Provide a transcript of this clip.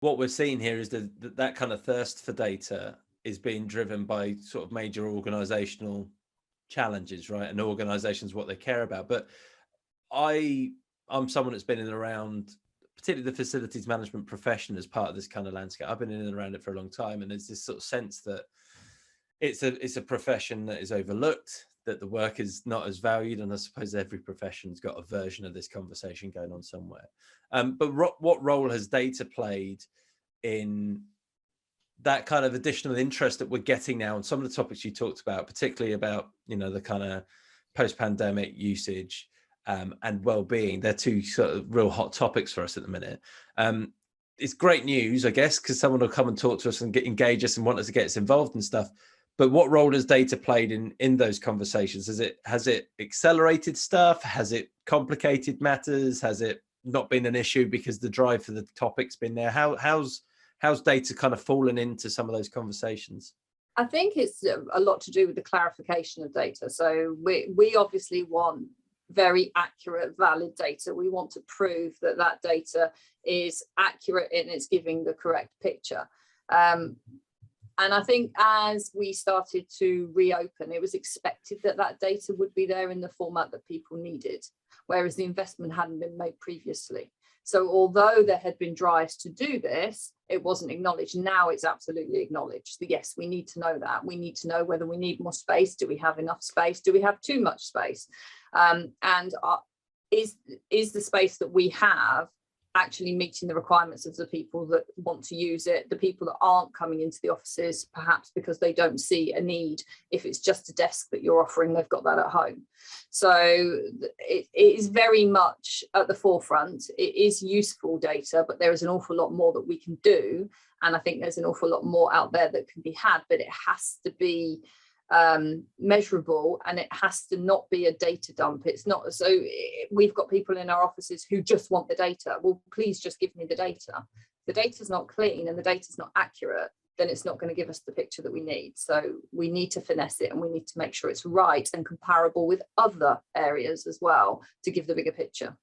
what we're seeing here is that kind of thirst for data is being driven by sort of major organizational challenges, right? And organizations, what they care about. But I'm someone that's been in and around, particularly the facilities management profession as part of this kind of landscape. I've been in and around it for a long time, and there's this sort of sense that it's a profession that is overlooked, that the work is not as valued, and I suppose every profession's got a version of this conversation going on somewhere. But what role has data played in that kind of additional interest that we're getting now on some of the topics you talked about, particularly about, you know, the kind of post-pandemic usage and well-being? They're two sort of real hot topics for us at the minute. It's great news, I guess, because someone will come and talk to us and engage us and want us to get us involved and stuff. But what role has data played in those conversations? Has it accelerated stuff? Has it complicated matters? Has it not been an issue because the drive for the topic's been there? How's data kind of fallen into some of those conversations? I think it's a lot to do with the clarification of data. So we obviously want very accurate, valid data. We want to prove that that data is accurate and it's giving the correct picture. And I think as we started to reopen, it was expected that that data would be there in the format that people needed, whereas the investment hadn't been made previously. So although there had been drives to do this, it wasn't acknowledged. Now it's absolutely acknowledged. Yes, we need to know that. We need to know whether we need more space. Do we have enough space? Do we have too much space? Is the space that we have actually meeting the requirements of the people that want to use it, the people that aren't coming into the offices, perhaps because they don't see a need? If it's just a desk that you're offering, they've got that at home. So it is very much at the forefront. It is useful data, but there is an awful lot more that we can do. And I think there's an awful lot more out there that can be had, but it has to be measurable, and it has to not be a data dump. It's not so we've got people in our offices who just want the data. Well, please just give me the data. The data's not clean and the data's not accurate, then it's not going to give us the picture that we need. So we need to finesse it, and we need to make sure it's right and comparable with other areas as well to give the bigger picture.